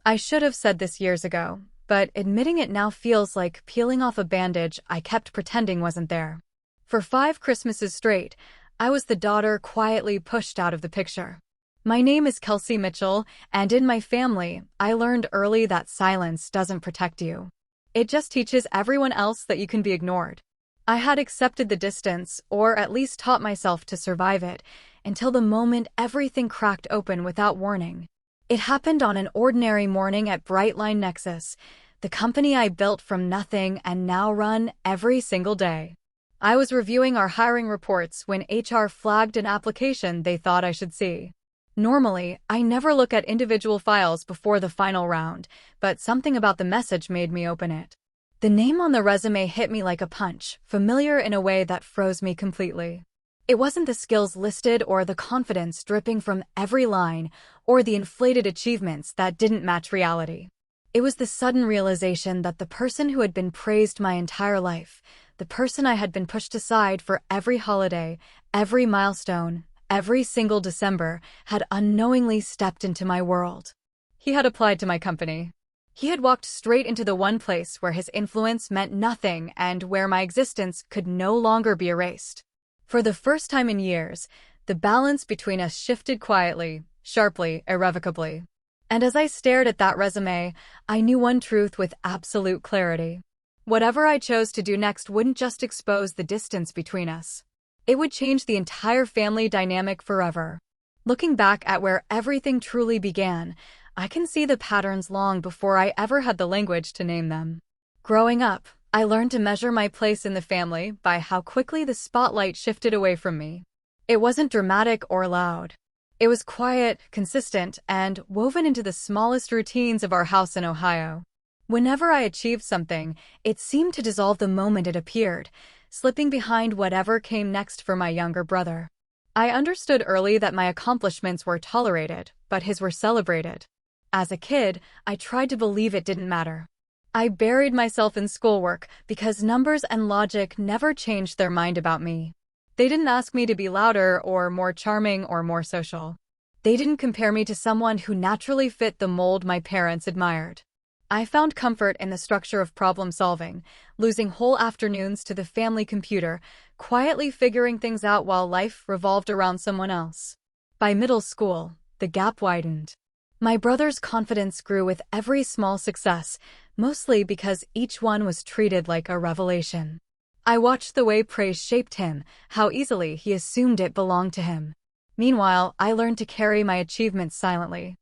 I should have said this years ago, but admitting it now feels like peeling off a bandage I kept pretending wasn't there. For 5 Christmases straight, I was the daughter quietly pushed out of the picture. My name is Kelsey Mitchell, and in my family, I learned early that silence doesn't protect you. It just teaches everyone else that you can be ignored. I had accepted the distance, or at least taught myself to survive it, until the moment everything cracked open without warning. It happened on an ordinary morning at Brightline Nexus, the company I built from nothing and now run every single day. I was reviewing our hiring reports when HR flagged an application they thought I should see. Normally, I never look at individual files before the final round, but something about the message made me open it. The name on the resume hit me like a punch, familiar in a way that froze me completely. It wasn't the skills listed or the confidence dripping from every line or the inflated achievements that didn't match reality. It was the sudden realization that the person who had been praised my entire life, the person I had been pushed aside for every holiday, every milestone, every single December, had unknowingly stepped into my world. He had applied to my company. He had walked straight into the one place where his influence meant nothing and where my existence could no longer be erased. For the first time in years, the balance between us shifted quietly, sharply, irrevocably. And as I stared at that resume, I knew one truth with absolute clarity. Whatever I chose to do next wouldn't just expose the distance between us. It would change the entire family dynamic forever. Looking back at where everything truly began, I can see the patterns long before I ever had the language to name them. Growing up, I learned to measure my place in the family by how quickly the spotlight shifted away from me. It wasn't dramatic or loud. It was quiet, consistent, and woven into the smallest routines of our house in Ohio. Whenever I achieved something, it seemed to dissolve the moment it appeared, slipping behind whatever came next for my younger brother. I understood early that my accomplishments were tolerated, but his were celebrated. As a kid, I tried to believe it didn't matter. I buried myself in schoolwork because numbers and logic never changed their mind about me. They didn't ask me to be louder or more charming or more social. They didn't compare me to someone who naturally fit the mold my parents admired. I found comfort in the structure of problem solving, losing whole afternoons to the family computer, quietly figuring things out while life revolved around someone else. By middle school, the gap widened. My brother's confidence grew with every small success, mostly because each one was treated like a revelation. I watched the way praise shaped him, how easily he assumed it belonged to him. Meanwhile, I learned to carry my achievements silently.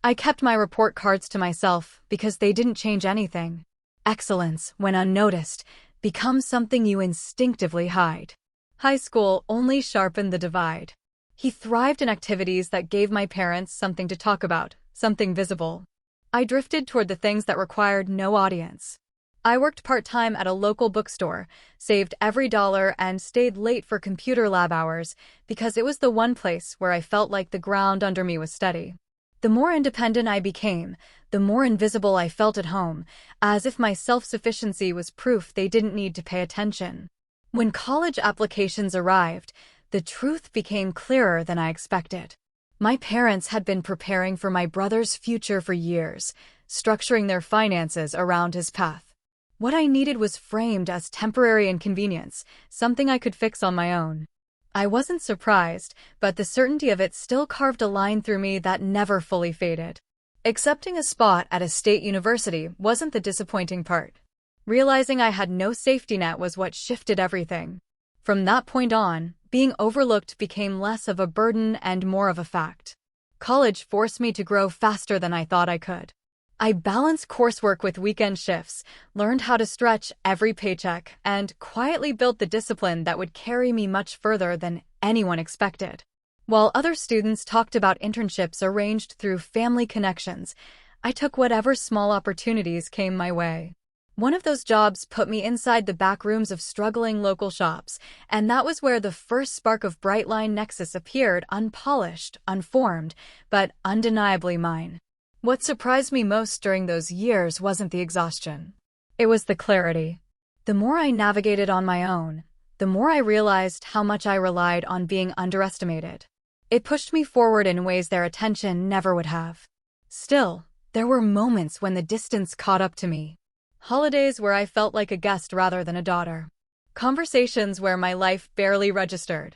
I kept my report cards to myself because they didn't change anything. Excellence, when unnoticed, becomes something you instinctively hide. High school only sharpened the divide. He thrived in activities that gave my parents something to talk about, something visible. I drifted toward the things that required no audience. I worked part-time at a local bookstore, saved every dollar, and stayed late for computer lab hours because it was the one place where I felt like the ground under me was steady. The more independent I became, the more invisible I felt at home, as if my self-sufficiency was proof they didn't need to pay attention. When college applications arrived, the truth became clearer than I expected. My parents had been preparing for my brother's future for years, structuring their finances around his path. What I needed was framed as temporary inconvenience, something I could fix on my own. I wasn't surprised, but the certainty of it still carved a line through me that never fully faded. Accepting a spot at a state university wasn't the disappointing part. Realizing I had no safety net was what shifted everything. From that point on, being overlooked became less of a burden and more of a fact. College forced me to grow faster than I thought I could. I balanced coursework with weekend shifts, learned how to stretch every paycheck, and quietly built the discipline that would carry me much further than anyone expected. While other students talked about internships arranged through family connections, I took whatever small opportunities came my way. One of those jobs put me inside the back rooms of struggling local shops, and that was where the first spark of Brightline Nexus appeared, unpolished, unformed, but undeniably mine. What surprised me most during those years wasn't the exhaustion. It was the clarity. The more I navigated on my own, the more I realized how much I relied on being underestimated. It pushed me forward in ways their attention never would have. Still, there were moments when the distance caught up to me. Holidays where I felt like a guest rather than a daughter. Conversations where my life barely registered.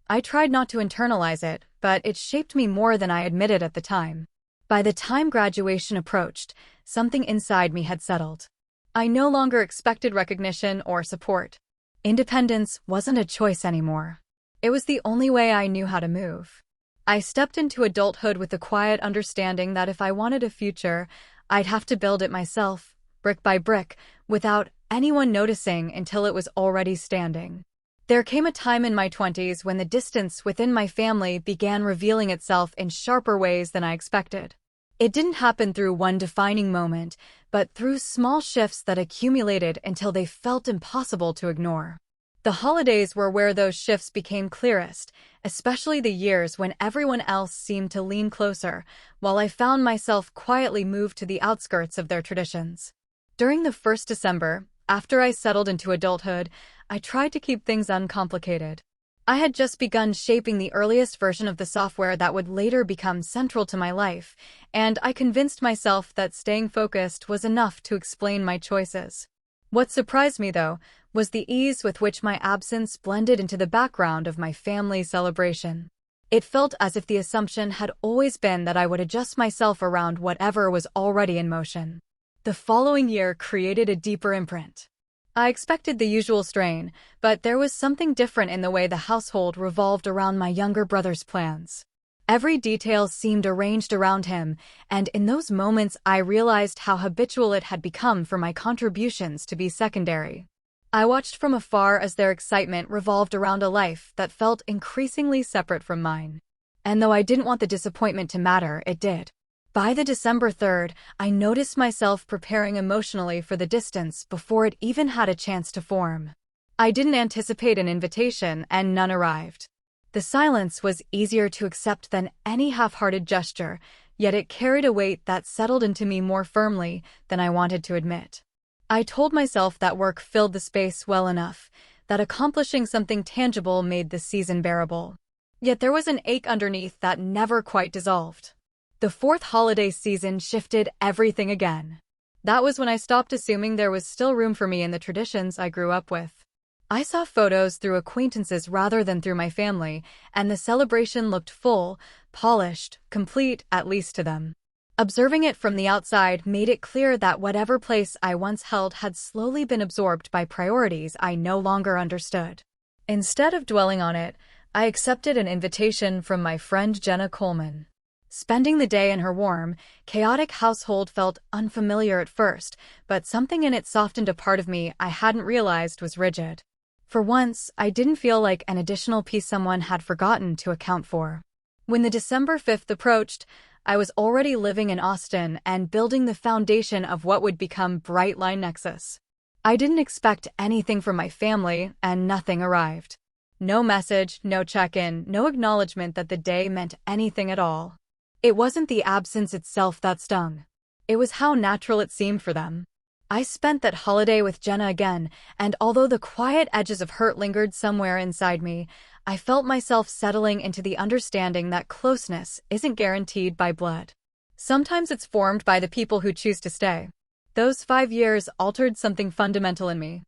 I tried not to internalize it, but it shaped me more than I admitted at the time. By the time graduation approached, something inside me had settled. I no longer expected recognition or support. Independence wasn't a choice anymore. It was the only way I knew how to move. I stepped into adulthood with the quiet understanding that if I wanted a future, I'd have to build it myself, brick by brick, without anyone noticing until it was already standing. There came a time in my 20s when the distance within my family began revealing itself in sharper ways than I expected. It didn't happen through one defining moment, but through small shifts that accumulated until they felt impossible to ignore. The holidays were where those shifts became clearest, especially the years when everyone else seemed to lean closer, while I found myself quietly moved to the outskirts of their traditions. During the first December, after I settled into adulthood, I tried to keep things uncomplicated. I had just begun shaping the earliest version of the software that would later become central to my life, and I convinced myself that staying focused was enough to explain my choices. What surprised me, though, was the ease with which my absence blended into the background of my family's celebration. It felt as if the assumption had always been that I would adjust myself around whatever was already in motion. The following year created a deeper imprint. I expected the usual strain, but there was something different in the way the household revolved around my younger brother's plans. Every detail seemed arranged around him, and in those moments I realized how habitual it had become for my contributions to be secondary. I watched from afar as their excitement revolved around a life that felt increasingly separate from mine. And though I didn't want the disappointment to matter, it did. By the December 3rd, I noticed myself preparing emotionally for the distance before it even had a chance to form. I didn't anticipate an invitation, and none arrived. The silence was easier to accept than any half-hearted gesture, yet it carried a weight that settled into me more firmly than I wanted to admit. I told myself that work filled the space well enough, that accomplishing something tangible made the season bearable. Yet there was an ache underneath that never quite dissolved. The fourth holiday season shifted everything again. That was when I stopped assuming there was still room for me in the traditions I grew up with. I saw photos through acquaintances rather than through my family, and the celebration looked full, polished, complete, at least to them. Observing it from the outside made it clear that whatever place I once held had slowly been absorbed by priorities I no longer understood. Instead of dwelling on it, I accepted an invitation from my friend Jenna Coleman. Spending the day in her warm, chaotic household felt unfamiliar at first, but something in it softened a part of me I hadn't realized was rigid. For once, I didn't feel like an additional piece someone had forgotten to account for. When the December 5th approached, I was already living in Austin and building the foundation of what would become Brightline Nexus. I didn't expect anything from my family, and nothing arrived. No message, no check-in, no acknowledgement that the day meant anything at all. It wasn't the absence itself that stung. It was how natural it seemed for them. I spent that holiday with Jenna again, and although the quiet edges of hurt lingered somewhere inside me, I felt myself settling into the understanding that closeness isn't guaranteed by blood. Sometimes it's formed by the people who choose to stay. Those 5 years altered something fundamental in me.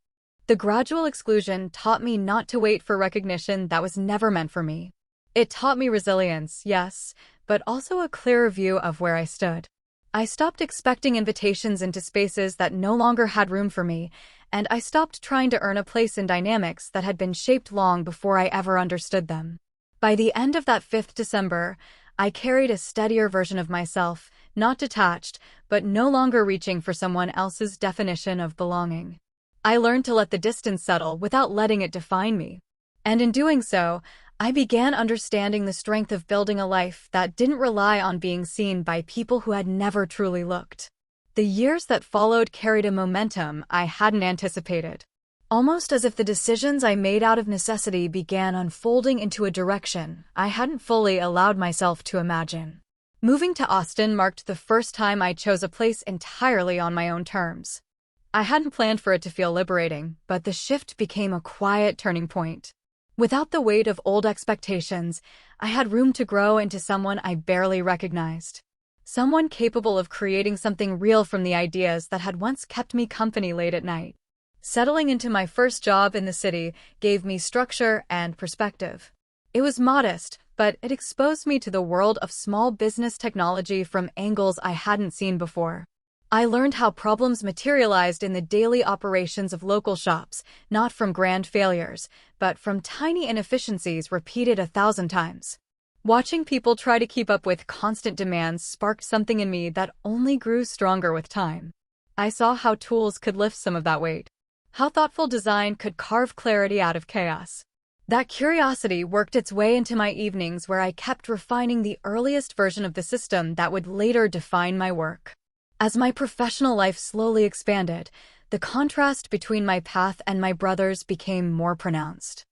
The gradual exclusion taught me not to wait for recognition that was never meant for me. It taught me resilience, yes, but also a clearer view of where I stood. I stopped expecting invitations into spaces that no longer had room for me, and I stopped trying to earn a place in dynamics that had been shaped long before I ever understood them. By the end of that 5th December, I carried a steadier version of myself, not detached, but no longer reaching for someone else's definition of belonging. I learned to let the distance settle without letting it define me. And in doing so, I began understanding the strength of building a life that didn't rely on being seen by people who had never truly looked. The years that followed carried a momentum I hadn't anticipated. Almost as if the decisions I made out of necessity began unfolding into a direction I hadn't fully allowed myself to imagine. Moving to Austin marked the first time I chose a place entirely on my own terms. I hadn't planned for it to feel liberating, but the shift became a quiet turning point. Without the weight of old expectations, I had room to grow into someone I barely recognized. Someone capable of creating something real from the ideas that had once kept me company late at night. Settling into my first job in the city gave me structure and perspective. It was modest, but it exposed me to the world of small business technology from angles I hadn't seen before. I learned how problems materialized in the daily operations of local shops, not from grand failures, but from tiny inefficiencies repeated 1,000 times. Watching people try to keep up with constant demands sparked something in me that only grew stronger with time. I saw how tools could lift some of that weight, how thoughtful design could carve clarity out of chaos. That curiosity worked its way into my evenings where I kept refining the earliest version of the system that would later define my work. As my professional life slowly expanded, the contrast between my path and my brother's became more pronounced.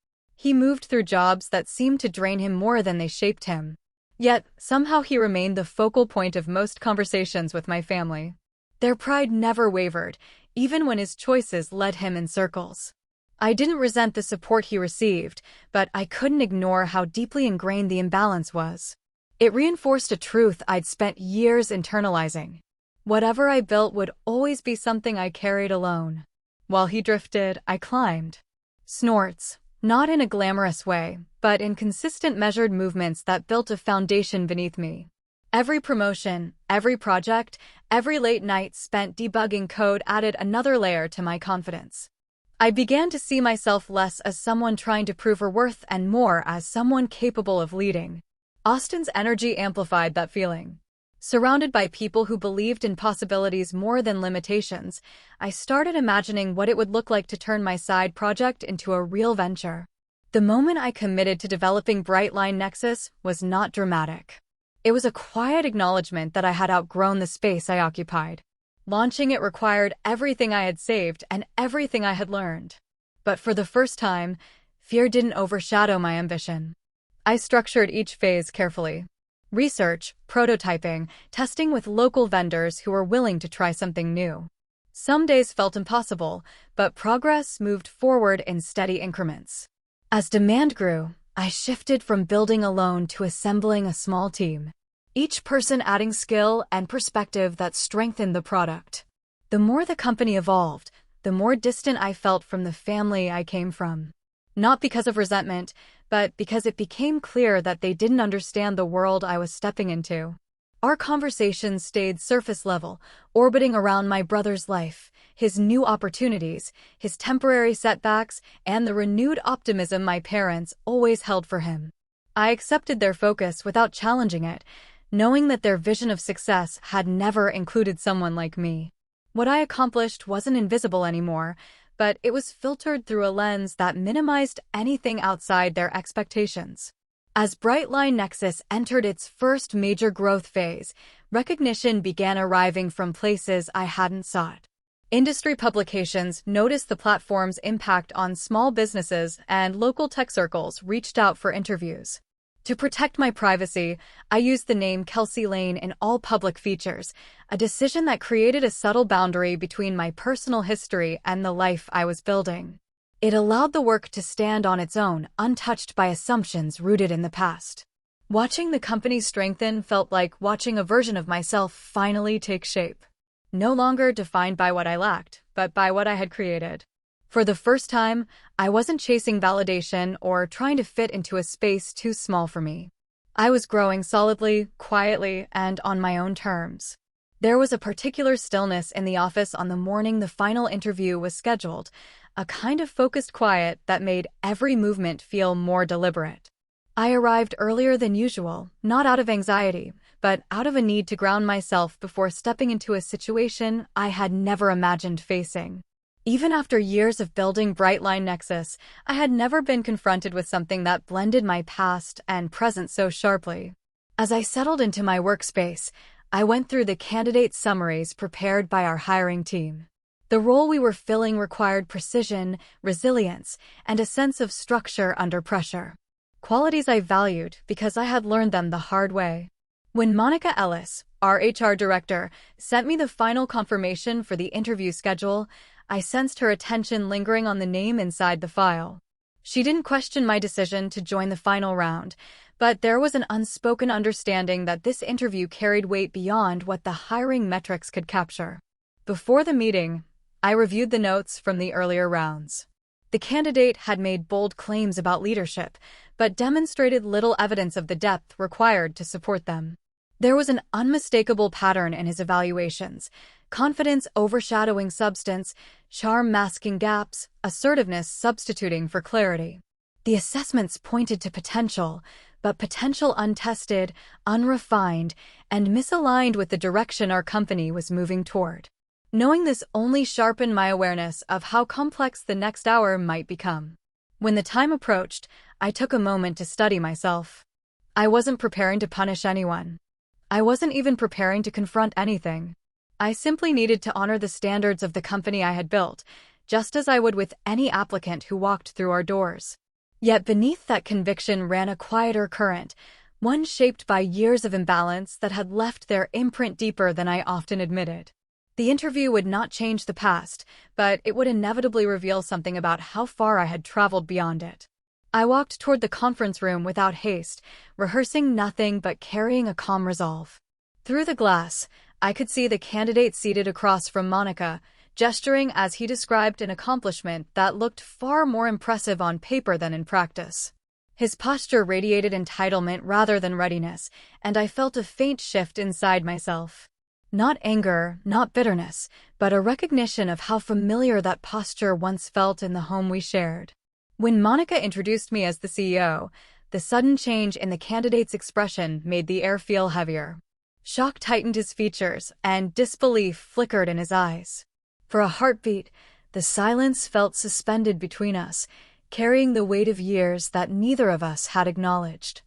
He moved through jobs that seemed to drain him more than they shaped him. Yet, somehow he remained the focal point of most conversations with my family. Their pride never wavered, even when his choices led him in circles. I didn't resent the support he received, but I couldn't ignore how deeply ingrained the imbalance was. It reinforced a truth I'd spent years internalizing. Whatever I built would always be something I carried alone. While he drifted, I climbed. Snorts, not in a glamorous way, but in consistent measured movements that built a foundation beneath me. Every promotion, every project, every late night spent debugging code added another layer to my confidence. I began to see myself less as someone trying to prove her worth and more as someone capable of leading. Austin's energy amplified that feeling. Surrounded by people who believed in possibilities more than limitations, I started imagining what it would look like to turn my side project into a real venture. The moment I committed to developing Brightline Nexus was not dramatic. It was a quiet acknowledgement that I had outgrown the space I occupied. Launching it required everything I had saved and everything I had learned. But for the first time, fear didn't overshadow my ambition. I structured each phase carefully. Research, prototyping, testing with local vendors who were willing to try something new. Some days felt impossible, but progress moved forward in steady increments. As demand grew, I shifted from building alone to assembling a small team. Each person adding skill and perspective that strengthened the product. The more the company evolved, the more distant I felt from the family I came from. Not because of resentment, but because it became clear that they didn't understand the world I was stepping into. Our conversations stayed surface level, orbiting around my brother's life, his new opportunities, his temporary setbacks, and the renewed optimism my parents always held for him. I accepted their focus without challenging it, knowing that their vision of success had never included someone like me. What I accomplished wasn't invisible anymore, but it was filtered through a lens that minimized anything outside their expectations. As Brightline Nexus entered its first major growth phase, recognition began arriving from places I hadn't sought. Industry publications noticed the platform's impact on small businesses, and local tech circles reached out for interviews. To protect my privacy, I used the name Kelsey Lane in all public features, a decision that created a subtle boundary between my personal history and the life I was building. It allowed the work to stand on its own, untouched by assumptions rooted in the past. Watching the company strengthen felt like watching a version of myself finally take shape. No longer defined by what I lacked, but by what I had created. For the first time, I wasn't chasing validation or trying to fit into a space too small for me. I was growing solidly, quietly, and on my own terms. There was a particular stillness in the office on the morning the final interview was scheduled, a kind of focused quiet that made every movement feel more deliberate. I arrived earlier than usual, not out of anxiety, but out of a need to ground myself before stepping into a situation I had never imagined facing. Even after years of building Brightline Nexus, I had never been confronted with something that blended my past and present so sharply. As I settled into my workspace, I went through the candidate summaries prepared by our hiring team. The role we were filling required precision, resilience, and a sense of structure under pressure. Qualities I valued because I had learned them the hard way. When Monica Ellis, our HR director, sent me the final confirmation for the interview schedule, I sensed her attention lingering on the name inside the file. She didn't question my decision to join the final round, But there was an unspoken understanding that this interview carried weight beyond what the hiring metrics could capture. Before the meeting, I reviewed the notes from the earlier rounds. The candidate had made bold claims about leadership, but demonstrated little evidence of the depth required to support them. There was an unmistakable pattern in his evaluations: confidence overshadowing substance, charm masking gaps, assertiveness substituting for clarity. The assessments pointed to potential, but potential untested, unrefined, and misaligned with the direction our company was moving toward. Knowing this only sharpened my awareness of how complex the next hour might become. When the time approached, I took a moment to study myself. I wasn't preparing to punish anyone. I wasn't even preparing to confront anything. I simply needed to honor the standards of the company I had built, just as I would with any applicant who walked through our doors. Yet beneath that conviction ran a quieter current, one shaped by years of imbalance that had left their imprint deeper than I often admitted. The interview would not change the past, but it would inevitably reveal something about how far I had traveled beyond it. I walked toward the conference room without haste, rehearsing nothing but carrying a calm resolve. Through the glass, I could see the candidate seated across from Monica, gesturing as he described an accomplishment that looked far more impressive on paper than in practice. His posture radiated entitlement rather than readiness, and I felt a faint shift inside myself. Not anger, not bitterness, but a recognition of how familiar that posture once felt in the home we shared. When Monica introduced me as the CEO, the sudden change in the candidate's expression made the air feel heavier. Shock tightened his features, and disbelief flickered in his eyes. For a heartbeat, the silence felt suspended between us, carrying the weight of years that neither of us had acknowledged.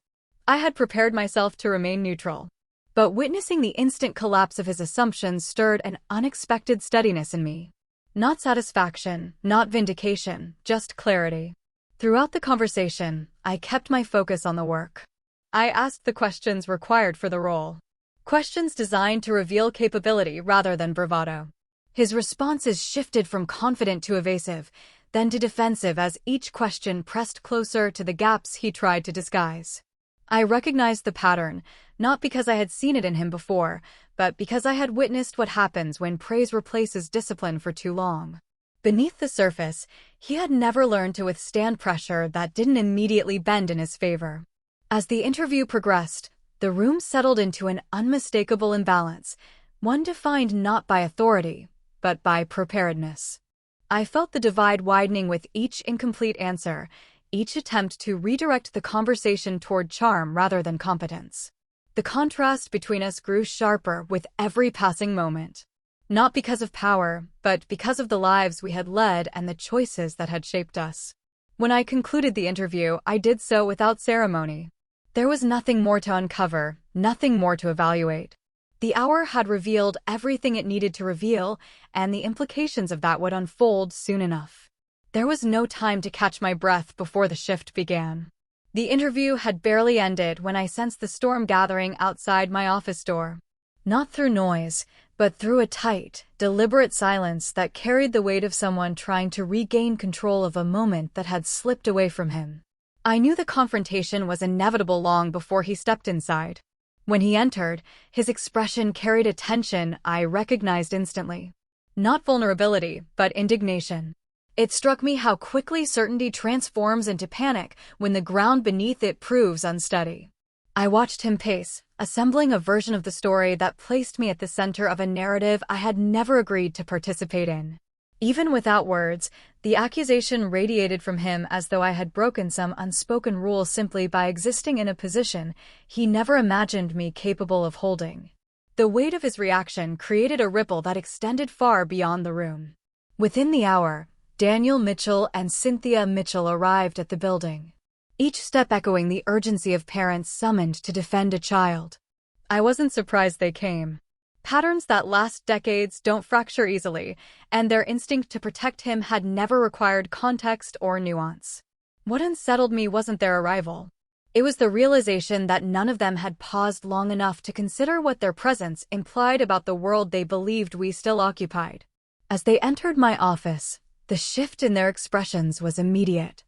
I had prepared myself to remain neutral, but witnessing the instant collapse of his assumptions stirred an unexpected steadiness in me. Not satisfaction, not vindication, just clarity. Throughout the conversation, I kept my focus on the work. I asked the questions required for the role. Questions designed to reveal capability rather than bravado. His responses shifted from confident to evasive, then to defensive as each question pressed closer to the gaps he tried to disguise. I recognized the pattern, not because I had seen it in him before, but because I had witnessed what happens when praise replaces discipline for too long. Beneath the surface, he had never learned to withstand pressure that didn't immediately bend in his favor. As the interview progressed, the room settled into an unmistakable imbalance, one defined not by authority, but by preparedness. I felt the divide widening with each incomplete answer, each attempt to redirect the conversation toward charm rather than competence. The contrast between us grew sharper with every passing moment. Not because of power, but because of the lives we had led and the choices that had shaped us. When I concluded the interview, I did so without ceremony. There was nothing more to uncover, nothing more to evaluate. The hour had revealed everything it needed to reveal, and the implications of that would unfold soon enough. There was no time to catch my breath before the shift began. The interview had barely ended when I sensed the storm gathering outside my office door. Not through noise, but through a tight, deliberate silence that carried the weight of someone trying to regain control of a moment that had slipped away from him. I knew the confrontation was inevitable long before he stepped inside. When he entered, his expression carried a tension I recognized instantly. Not vulnerability, but indignation. It struck me how quickly certainty transforms into panic when the ground beneath it proves unsteady. I watched him pace, assembling a version of the story that placed me at the center of a narrative I had never agreed to participate in. Even without words, the accusation radiated from him as though I had broken some unspoken rule simply by existing in a position he never imagined me capable of holding. The weight of his reaction created a ripple that extended far beyond the room. Within the hour, Daniel Mitchell and Cynthia Mitchell arrived at the building, each step echoing the urgency of parents summoned to defend a child. I wasn't surprised they came. Patterns that last decades don't fracture easily, and their instinct to protect him had never required context or nuance. What unsettled me wasn't their arrival. It was the realization that none of them had paused long enough to consider what their presence implied about the world they believed we still occupied. As they entered my office, the shift in their expressions was immediate.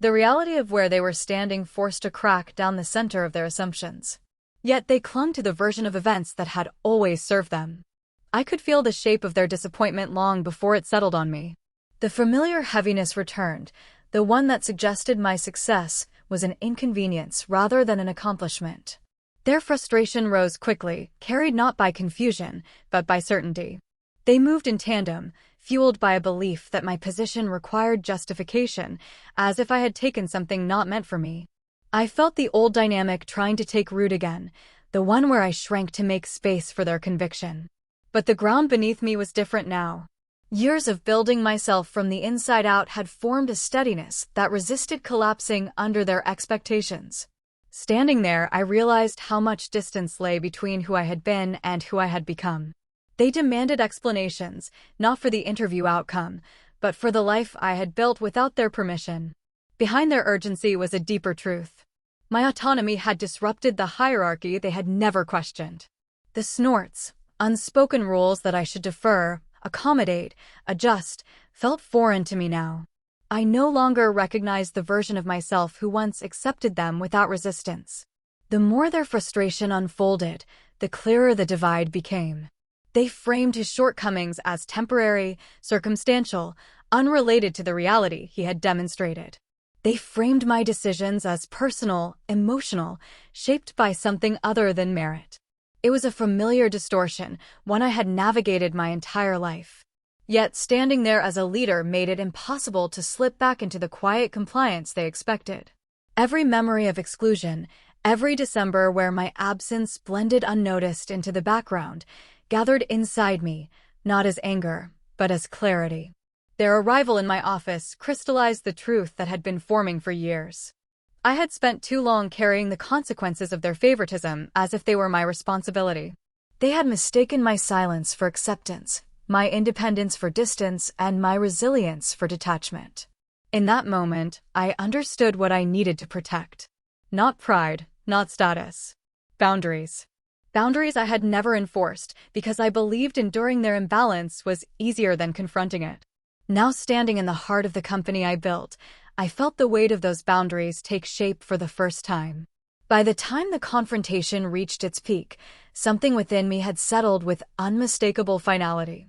The reality of where they were standing forced a crack down the center of their assumptions. Yet they clung to the version of events that had always served them. I could feel the shape of their disappointment long before it settled on me. The familiar heaviness returned, the one that suggested my success was an inconvenience rather than an accomplishment. Their frustration rose quickly, carried not by confusion, but by certainty. They moved in tandem, fueled by a belief that my position required justification, as if I had taken something not meant for me. I felt the old dynamic trying to take root again, the one where I shrank to make space for their conviction. But the ground beneath me was different now. Years of building myself from the inside out had formed a steadiness that resisted collapsing under their expectations. Standing there, I realized how much distance lay between who I had been and who I had become. They demanded explanations, not for the interview outcome, but for the life I had built without their permission. Behind their urgency was a deeper truth. My autonomy had disrupted the hierarchy they had never questioned. The snorts, unspoken rules that I should defer, accommodate, adjust, felt foreign to me now. I no longer recognized the version of myself who once accepted them without resistance. The more their frustration unfolded, the clearer the divide became. They framed his shortcomings as temporary, circumstantial, unrelated to the reality he had demonstrated. They framed my decisions as personal, emotional, shaped by something other than merit. It was a familiar distortion, one I had navigated my entire life. Yet standing there as a leader made it impossible to slip back into the quiet compliance they expected. Every memory of exclusion, every December where my absence blended unnoticed into the background, gathered inside me, not as anger, but as clarity. Their arrival in my office crystallized the truth that had been forming for years. I had spent too long carrying the consequences of their favoritism as if they were my responsibility. They had mistaken my silence for acceptance, my independence for distance, and my resilience for detachment. In that moment, I understood what I needed to protect. Not pride, not status. Boundaries. Boundaries I had never enforced because I believed enduring their imbalance was easier than confronting it. Now standing in the heart of the company I built, I felt the weight of those boundaries take shape for the first time. By the time the confrontation reached its peak, something within me had settled with unmistakable finality.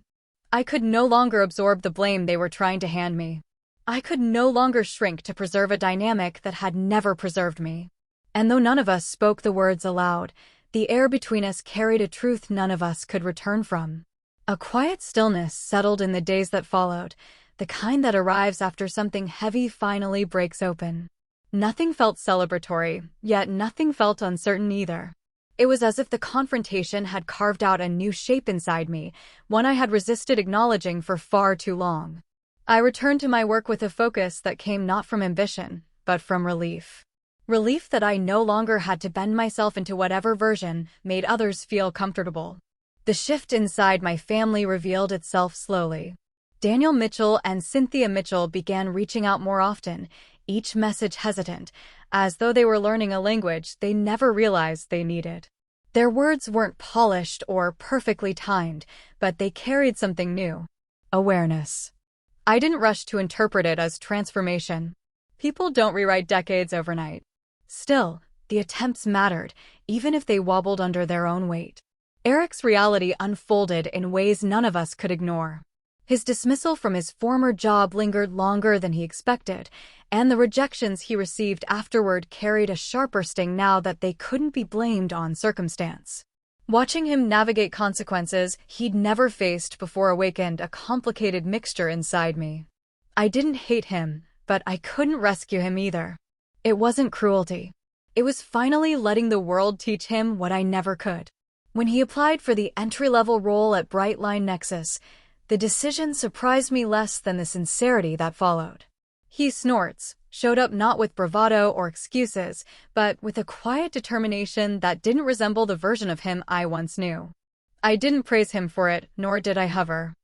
I could no longer absorb the blame they were trying to hand me. I could no longer shrink to preserve a dynamic that had never preserved me. And though none of us spoke the words aloud, the air between us carried a truth none of us could return from. A quiet stillness settled in the days that followed, the kind that arrives after something heavy finally breaks open. Nothing felt celebratory, yet nothing felt uncertain either. It was as if the confrontation had carved out a new shape inside me, one I had resisted acknowledging for far too long. I returned to my work with a focus that came not from ambition, but from relief. Relief that I no longer had to bend myself into whatever version made others feel comfortable. The shift inside my family revealed itself slowly. Daniel Mitchell and Cynthia Mitchell began reaching out more often, each message hesitant, as though they were learning a language they never realized they needed. Their words weren't polished or perfectly timed, but they carried something new: awareness. I didn't rush to interpret it as transformation. People don't rewrite decades overnight. Still, the attempts mattered, even if they wobbled under their own weight. Eric's reality unfolded in ways none of us could ignore. His dismissal from his former job lingered longer than he expected, and the rejections he received afterward carried a sharper sting now that they couldn't be blamed on circumstance. Watching him navigate consequences he'd never faced before awakened a complicated mixture inside me. I didn't hate him, but I couldn't rescue him either. It wasn't cruelty. It was finally letting the world teach him what I never could. When he applied for the entry-level role at Brightline Nexus, the decision surprised me less than the sincerity that followed. He snorts, showed up not with bravado or excuses, but with a quiet determination that didn't resemble the version of him I once knew. I didn't praise him for it, nor did I hover.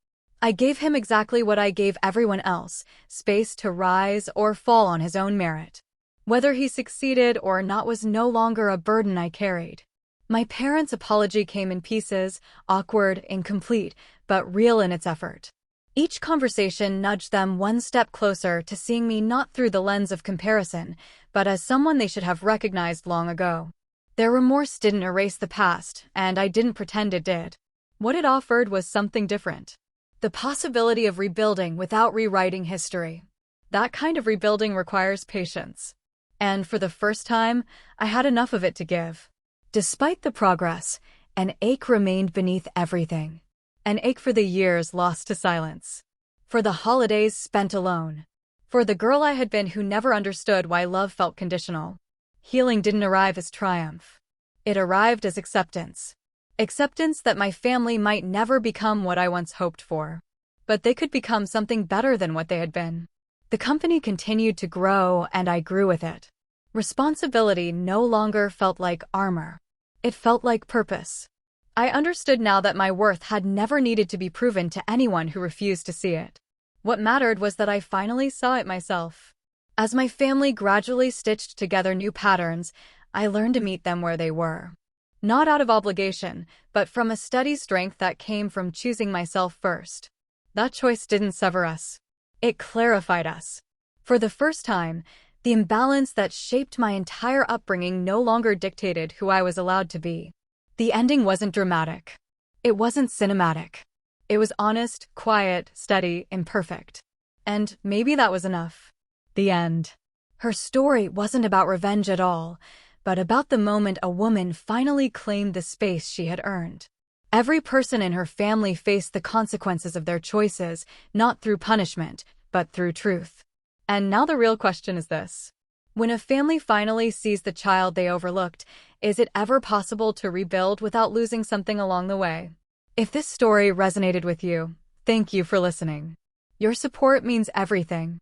I gave him exactly what I gave everyone else: space to rise or fall on his own merit. Whether he succeeded or not was no longer a burden I carried. My parents' apology came in pieces, awkward, incomplete, but real in its effort. Each conversation nudged them one step closer to seeing me not through the lens of comparison, but as someone they should have recognized long ago. Their remorse didn't erase the past, and I didn't pretend it did. What it offered was something different. The possibility of rebuilding without rewriting history. That kind of rebuilding requires patience. And for the first time, I had enough of it to give. Despite the progress, an ache remained beneath everything. An ache for the years lost to silence. For the holidays spent alone. For the girl I had been who never understood why love felt conditional. Healing didn't arrive as triumph. It arrived as acceptance. Acceptance that my family might never become what I once hoped for. But they could become something better than what they had been. The company continued to grow, and I grew with it. Responsibility no longer felt like armor. It felt like purpose. I understood now that my worth had never needed to be proven to anyone who refused to see it. What mattered was that I finally saw it myself. As my family gradually stitched together new patterns, I learned to meet them where they were. Not out of obligation, but from a steady strength that came from choosing myself first. That choice didn't sever us. It clarified us. For the first time, the imbalance that shaped my entire upbringing no longer dictated who I was allowed to be. The ending wasn't dramatic. It wasn't cinematic. It was honest, quiet, steady, imperfect. And maybe that was enough. The end. Her story wasn't about revenge at all, but about the moment a woman finally claimed the space she had earned. Every person in her family faced the consequences of their choices, not through punishment, but through truth. And now the real question is this. When a family finally sees the child they overlooked, is it ever possible to rebuild without losing something along the way? If this story resonated with you, thank you for listening. Your support means everything.